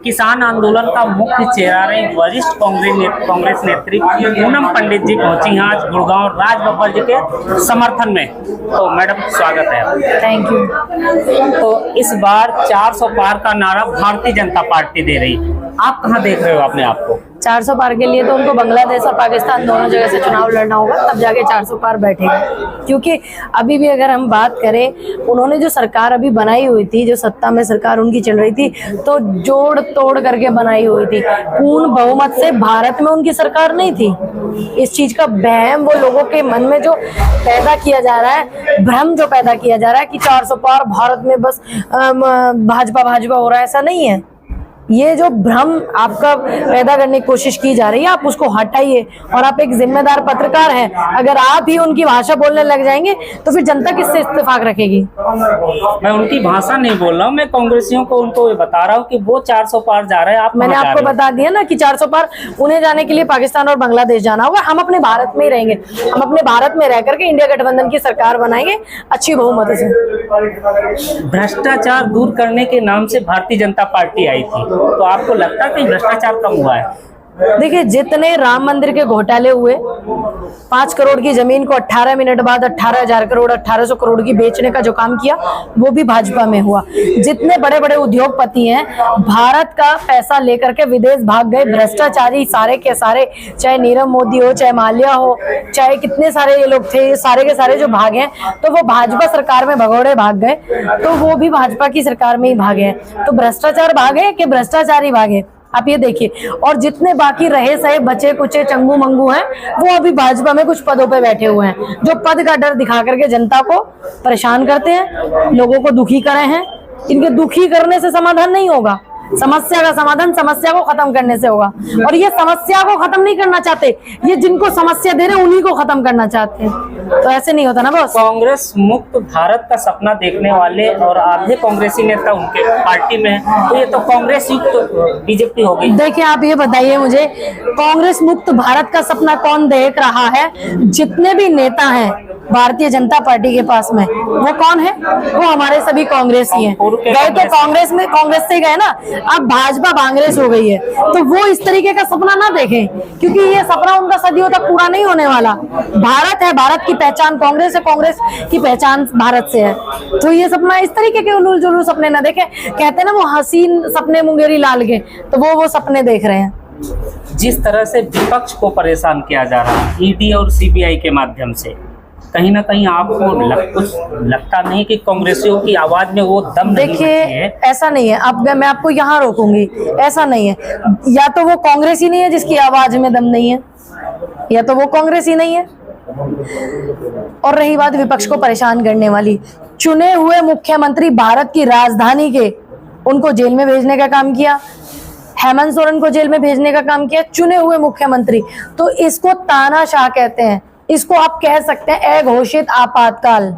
किसान आंदोलन का मुख्य चेहरा रही वरिष्ठ कांग्रेस नेत्री पूनम पंडित जी पहुंची हैं आज गुड़गांव राज बब्बर जी के समर्थन में। तो मैडम स्वागत है। Thank you. तो इस बार 400 पार का नारा भारतीय जनता पार्टी दे रही, आप कहाँ देख रहे हो अपने आप को? 400 पार के लिए तो उनको बांग्लादेश और पाकिस्तान दोनों जगह से चुनाव लड़ना होगा, तब जाके 400 पार बैठेगा। क्योंकि अभी भी अगर हम बात करें, उन्होंने जो सरकार अभी बनाई हुई थी, जो सत्ता में सरकार उनकी चल रही थी, तो जोड़ तोड़ करके बनाई हुई थी। पूर्ण बहुमत से भारत में उनकी सरकार नहीं थी। इस चीज का वहम वो लोगों के मन में जो पैदा किया जा रहा है, भ्रम जो पैदा किया जा रहा है कि 400 पार भारत में बस भाजपा हो रहा है, ऐसा नहीं है। ये जो भ्रम आपका पैदा करने की कोशिश की जा रही है, आप उसको हटाइए। और आप एक जिम्मेदार पत्रकार हैं, अगर आप ही उनकी भाषा बोलने लग जाएंगे तो फिर जनता किससे इत्तेफाक रखेगी? मैं उनकी भाषा नहीं बोल रहा हूँ, मैं कांग्रेसियों को उनको बता रहा हूँ कि वो 400 पार जा रहे हैं। मैंने आपको बता दिया ना कि 400 पार उन्हें जाने के लिए पाकिस्तान और बांग्लादेश जाना होगा। हम अपने भारत में ही रहेंगे, हम अपने भारत में रह करके इंडिया गठबंधन की सरकार बनाएंगे अच्छी बहुमत से। भ्रष्टाचार दूर करने के नाम से भारतीय जनता पार्टी आई थी, तो आपको लगता है कि भ्रष्टाचार कम हुआ है? देखिए, जितने राम मंदिर के घोटाले हुए, 5 करोड़ की जमीन को 18 मिनट बाद 18,000 करोड़ 1800 करोड़ की बेचने का जो काम किया, वो भी भाजपा में हुआ। जितने बड़े बड़े उद्योगपति हैं, भारत का पैसा लेकर के विदेश भाग गए, भ्रष्टाचारी सारे के सारे, चाहे नीरव मोदी हो, चाहे माल्या हो, चाहे कितने सारे ये लोग थे, सारे के सारे जो भागे, तो वो भाजपा सरकार में भगोड़े भाग गए, तो वो भी भाजपा की सरकार में ही भागे हैं। तो भ्रष्टाचार भागे कि भ्रष्टाचारी भागे, आप ये देखिए। और जितने बाकी रहे सहे बचे कुचे चंगू मंगू हैं, वो अभी भाजपा में कुछ पदों पे बैठे हुए हैं, जो पद का डर दिखा करके जनता को परेशान करते हैं, लोगों को दुखी करे हैं। इनके दुखी करने से समाधान नहीं होगा। समस्या का समाधान समस्या को खत्म करने से होगा, और ये समस्या को खत्म नहीं करना चाहते, ये जिनको समस्या दे रहे हैं उन्हीं को खत्म करना चाहते हैं। तो ऐसे नहीं होता ना बॉस। कांग्रेस मुक्त भारत का सपना देखने वाले और आधे कांग्रेसी नेता उनके पार्टी में है, तो ये तो कांग्रेस युक्त बीजेपी हो गई। देखिए, आप ये बताइए मुझे, कांग्रेस मुक्त भारत का सपना कौन देख रहा है? जितने भी नेता हैं भारतीय जनता पार्टी के पास में, वो कौन है? वो हमारे सभी कांग्रेसी हैं। गए तो कांग्रेस में, कांग्रेस से गए ना, अब भाजपा कांग्रेस हो गई है। तो वो इस तरीके का सपना ना देखें, क्योंकि ये सपना उनका सदियों तक पूरा नहीं होने वाला। भारत है, भारत की पहचान कांग्रेस है, कांग्रेस की पहचान भारत से है। तो ये सपना इस तरीके के उलूल जुलूल सपने ना देखें। कहते हैं ना, वो हसीन सपने मुंगेरी लाल के, तो वो सपने देख रहे हैं। जिस तरह से विपक्ष को परेशान किया जा रहा है ईडी और सीबीआई के माध्यम से, कहीं ना कहीं आपको कुछ लगता नहीं कि कांग्रेसियों की आवाज में वो दम नहीं? देखिए, ऐसा नहीं है। अब मैं आपको यहाँ रोकूंगी, ऐसा नहीं है। या तो वो कांग्रेस ही नहीं है जिसकी आवाज में दम नहीं है, या तो वो कांग्रेस ही नहीं है। और रही बात विपक्ष को परेशान करने वाली, चुने हुए मुख्यमंत्री भारत की राजधानी के, उनको जेल में भेजने का काम किया, हेमंत सोरेन को जेल में भेजने का काम किया, चुने हुए मुख्यमंत्री। तो इसको तानाशाह कहते हैं। इसको आप कह सकते हैं अघोषित आपातकाल।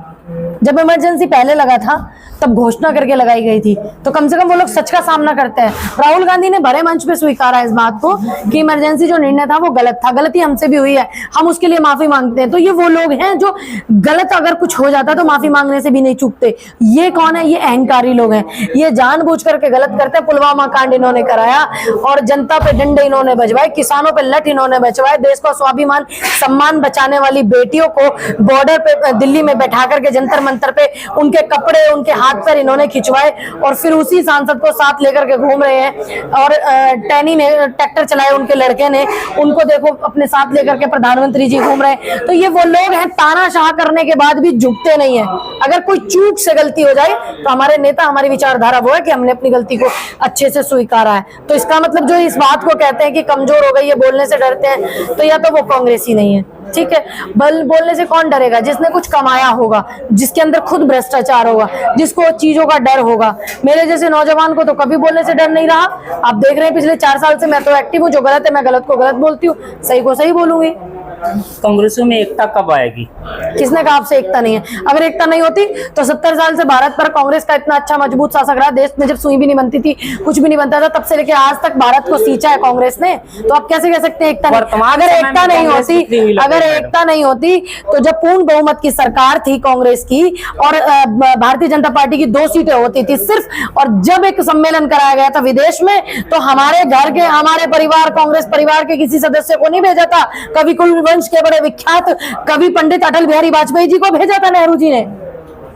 जब इमरजेंसी पहले लगा था तब घोषणा करके लगाई गई थी, तो कम से कम वो लोग सच का सामना करते हैं। राहुल गांधी ने बड़े मंच पे स्वीकारा इस बात को कि इमरजेंसी जो निर्णय था वो गलत था, गलती हमसे भी हुई है, हम उसके लिए माफी मांगते हैं। तो ये वो लोग हैं जो गलत अगर कुछ हो जाता तो माफी मांगने से भी नहीं चूकते। ये कौन है? ये अहंकारी लोग हैं। ये जानबूझ करके गलत करते हैं। पुलवामा कांड इन्होंने कराया और जनता पे डंडे इन्होंने बजवाए, किसानों पे लठ इन्होंने बचवाए, देश का स्वाभिमान सम्मान बचाने वाली बेटियों को बॉर्डर पे दिल्ली में बैठा करके जंतर मंतर पे उनके कपड़े, उनके हाथ पैर इन्होंने खिंचवाए, और फिर उसी सांसद को साथ लेकर के घूम रहे हैं। और टैनी ने ट्रैक्टर चलाए, उनके लड़के ने, उनको देखो अपने साथ लेकर के प्रधानमंत्री जी घूम रहे हैं। तो ये वो लोग हैं, तानाशाह करने के बाद भी झुकते नहीं है। अगर कोई चूक से गलती हो जाए तो हमारे नेता, हमारी विचारधारा वो है कि हमने अपनी गलती को अच्छे से स्वीकारा है। तो इसका मतलब जो इस बात को कहते हैं कि कमजोर हो गई है, बोलने से डरते हैं, तो या तो वो कांग्रेस ही नहीं है। ठीक है, बोलने से कौन डरेगा? जिसने कुछ कमाया होगा, जिसके अंदर खुद भ्रष्टाचार होगा, जिसको चीजों का डर होगा। मेरे जैसे नौजवान को तो कभी बोलने से डर नहीं रहा। आप देख रहे हैं पिछले 4 साल से मैं तो एक्टिव हूँ। जो गलत है मैं गलत को गलत बोलती हूँ, सही को सही बोलूंगी। कांग्रेसियों में एकता कब आएगी? किसने कहा आपसे एकता नहीं है? अगर एकता नहीं होती तो 70 साल से भारत पर कांग्रेस का इतना अच्छा मजबूत शासक रहा, देश में जब सुई भी नहीं बनती थी, कुछ भी नहीं बनता था, तब से लेकर आज तक भारत को सींचा है कांग्रेस ने। तो आप कैसे कह सकते हैं एकता नहीं? अगर एकता नहीं होती तो जब पूर्ण बहुमत की सरकार थी कांग्रेस की और भारतीय जनता पार्टी की 2 सीटें होती थी सिर्फ, और जब एक सम्मेलन कराया गया था विदेश में, तो हमारे घर के, हमारे परिवार, कांग्रेस परिवार के किसी सदस्य को नहीं भेजा था। कवि कुलवंश के बड़े विख्यात कवि पंडित अटल बिहारी वाजपेयी जी को भेजा था नेहरू जी ने।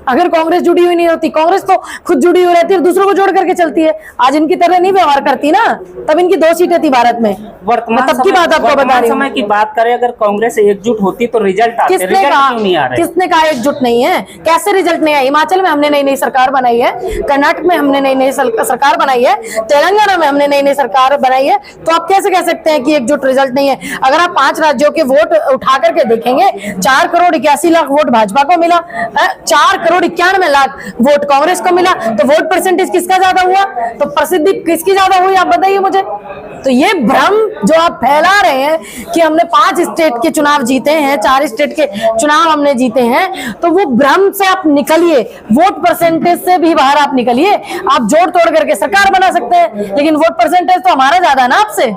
अगर कांग्रेस जुड़ी हुई नहीं होती, कांग्रेस तो खुद जुड़ी हुई रहती है, दूसरों को जोड़ करके चलती है। आज इनकी तरह नहीं व्यवहार करती ना, तब इनकी 2 सीटें थी भारत में। वर्तमान तब की बात आपको बता रही हूं। समय की बात करें, अगर कांग्रेस एकजुट होती तो रिजल्ट आते। किसने कहा एकजुट नहीं है? कैसे रिजल्ट नहीं है? हिमाचल में हमने नई नई सरकार बनाई है, कर्नाटक में हमने नई नई सरकार बनाई है, तेलंगाना में हमने नई नई सरकार बनाई है। तो आप कैसे कह सकते हैं कि एकजुट रिजल्ट नहीं है? अगर आप 5 राज्यों के वोट उठा करके देखेंगे, 4 करोड़ 81 लाख वोट भाजपा को मिला, 4 करोड़ 91 लाख वोट कांग्रेस को मिला, तो वोट परसेंटेज किसका ज्यादा हुआ? तो प्रसिद्धि किसकी ज्यादा हुई? आप बताइए मुझे। तो ये भ्रम जो आप फैला रहे हैं कि हमने 5 स्टेट के चुनाव जीते हैं, 4 स्टेट के चुनाव हमने जीते हैं, तो वो भ्रम से आप निकलिए, वोट परसेंटेज से भी बाहर आप निकलिए। आप जोड़ तोड़ करके सरकार बना सकते हैं, लेकिन वोट परसेंटेज तो हमारा ज्यादा है ना आपसे।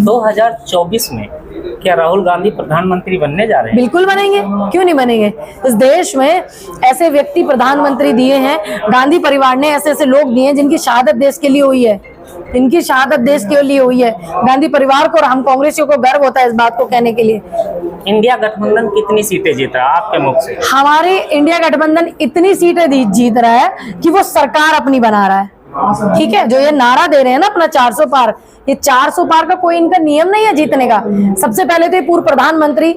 2024 में क्या राहुल गांधी प्रधानमंत्री बनने जा रहे हैं? बिल्कुल बनेंगे, क्यों नहीं बनेंगे। इस देश में ऐसे व्यक्ति प्रधानमंत्री दिए हैं, गांधी परिवार ने ऐसे ऐसे लोग दिए हैं जिनकी शहादत देश के लिए हुई है, इनकी शहादत देश के लिए हुई है। गांधी परिवार को और हम कांग्रेसियों को गर्व होता है इस बात को कहने के लिए। इंडिया गठबंधन कितनी सीटें जीत रहा है आपके मुख से? हमारे इंडिया गठबंधन इतनी सीटें जीत रहा है कि वो सरकार अपनी बना रहा है। ठीक है, जो ये नारा दे रहे हैं ना अपना 400 पार, ये 400 पार का कोई इनका नियम नहीं है जीतने का। सबसे पहले तो पूर्व प्रधानमंत्री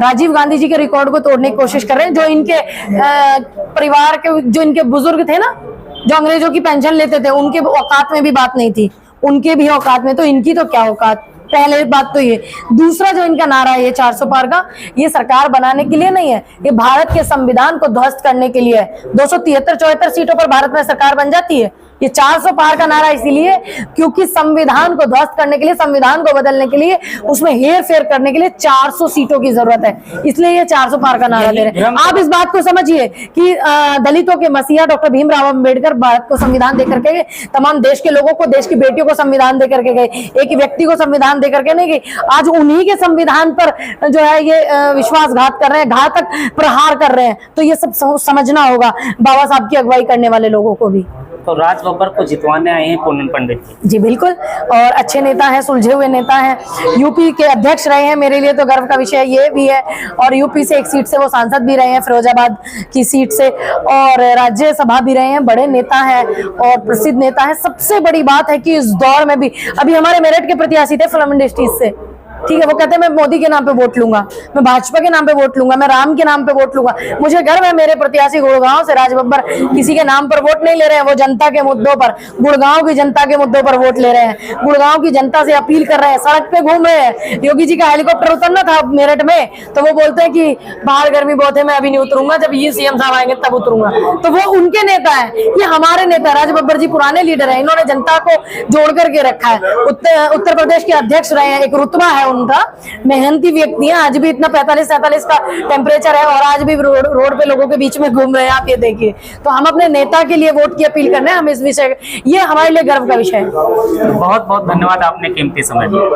राजीव गांधी जी के रिकॉर्ड को तोड़ने की कोशिश कर रहे हैं। जो इनके परिवार के, जो इनके बुजुर्ग थे ना, जो अंग्रेजों की पेंशन लेते थे, उनके औकात में भी बात नहीं थी, उनके भी औकात में, तो इनकी तो क्या औकात। पहले बात तो ये। दूसरा जो इनका नारा है ये 400 पार का, ये सरकार बनाने के लिए नहीं है, ये भारत के संविधान को ध्वस्त करने के लिए है। 273-74 सीटों पर भारत में सरकार बन जाती है। ये 400 पार का नारा इसीलिए क्योंकि संविधान को ध्वस्त करने के लिए, संविधान को बदलने के लिए, उसमें हेर फेर करने के लिए 400 सीटों की जरूरत है, इसलिए ये 400 पार का नारा दे रहे हैं। आप इस बात को समझिए कि दलितों के मसीहा डॉक्टर भीमराव अंबेडकर भारत को संविधान देकर के गए, तमाम देश के लोगों को, देश की बेटियों को संविधान देकर के गए, एक व्यक्ति को संविधान देकर के नहीं गए। आज उन्हीं के संविधान पर जो है ये विश्वासघात कर रहे हैं, घातक प्रहार कर रहे हैं। तो ये सब समझना होगा बाबा साहब की अगुवाई करने वाले लोगों को भी। तो राज बब्बर को जितवाने आए हैं पूनम पंडित जी बिल्कुल, और अच्छे नेता हैं, सुलझे हुए नेता हैं, यूपी के अध्यक्ष रहे हैं, मेरे लिए तो गर्व का विषय ये भी है। और यूपी से एक सीट से वो सांसद भी रहे हैं, फिरोजाबाद की सीट से, और राज्यसभा भी रहे हैं। बड़े नेता हैं और प्रसिद्ध नेता हैं। सबसे बड़ी बात है कि इस दौर में भी, अभी हमारे मेरठ के प्रत्याशी थे फिल्म इंडस्ट्रीज से, ठीक है, वो कहते हैं मैं मोदी के नाम पे वोट लूंगा, मैं भाजपा के नाम पे वोट लूंगा, मैं राम के नाम पे वोट लूंगा। मुझे गर्व है मेरे प्रत्याशी गुड़गांव से राज बब्बर किसी के नाम पर वोट नहीं ले रहे हैं, वो जनता के मुद्दों पर, गुड़गांव की जनता के मुद्दों पर वोट ले रहे हैं, गुड़गांव की जनता से अपील कर रहे हैं, सड़क पे घूम रहे हैं। योगी जी का हेलीकॉप्टर उतरना था मेरठ में, तो वो बोलते हैं कि बाहर गर्मी बहुत है, मैं अभी नहीं उतरूंगा, जब ये सीएम साहब आएंगे तब उतरूंगा। तो वो उनके नेता है, ये हमारे नेता। राज बब्बर जी पुराने लीडर है, इन्होंने जनता को जोड़ करके रखा है। उत्तर प्रदेश के अध्यक्ष रहे हैं, एक रुतबा है उनका, मेहनती व्यक्ति है। आज भी इतना 45-47 का टेम्परेचर है और आज भी रोड पे लोगों के बीच में घूम रहे हैं, आप ये देखिए। तो हम अपने नेता के लिए वोट की अपील कर रहे हैं, हम इस विषय, ये हमारे लिए गर्व का विषय है। बहुत बहुत धन्यवाद, आपने कीमती समय दिया।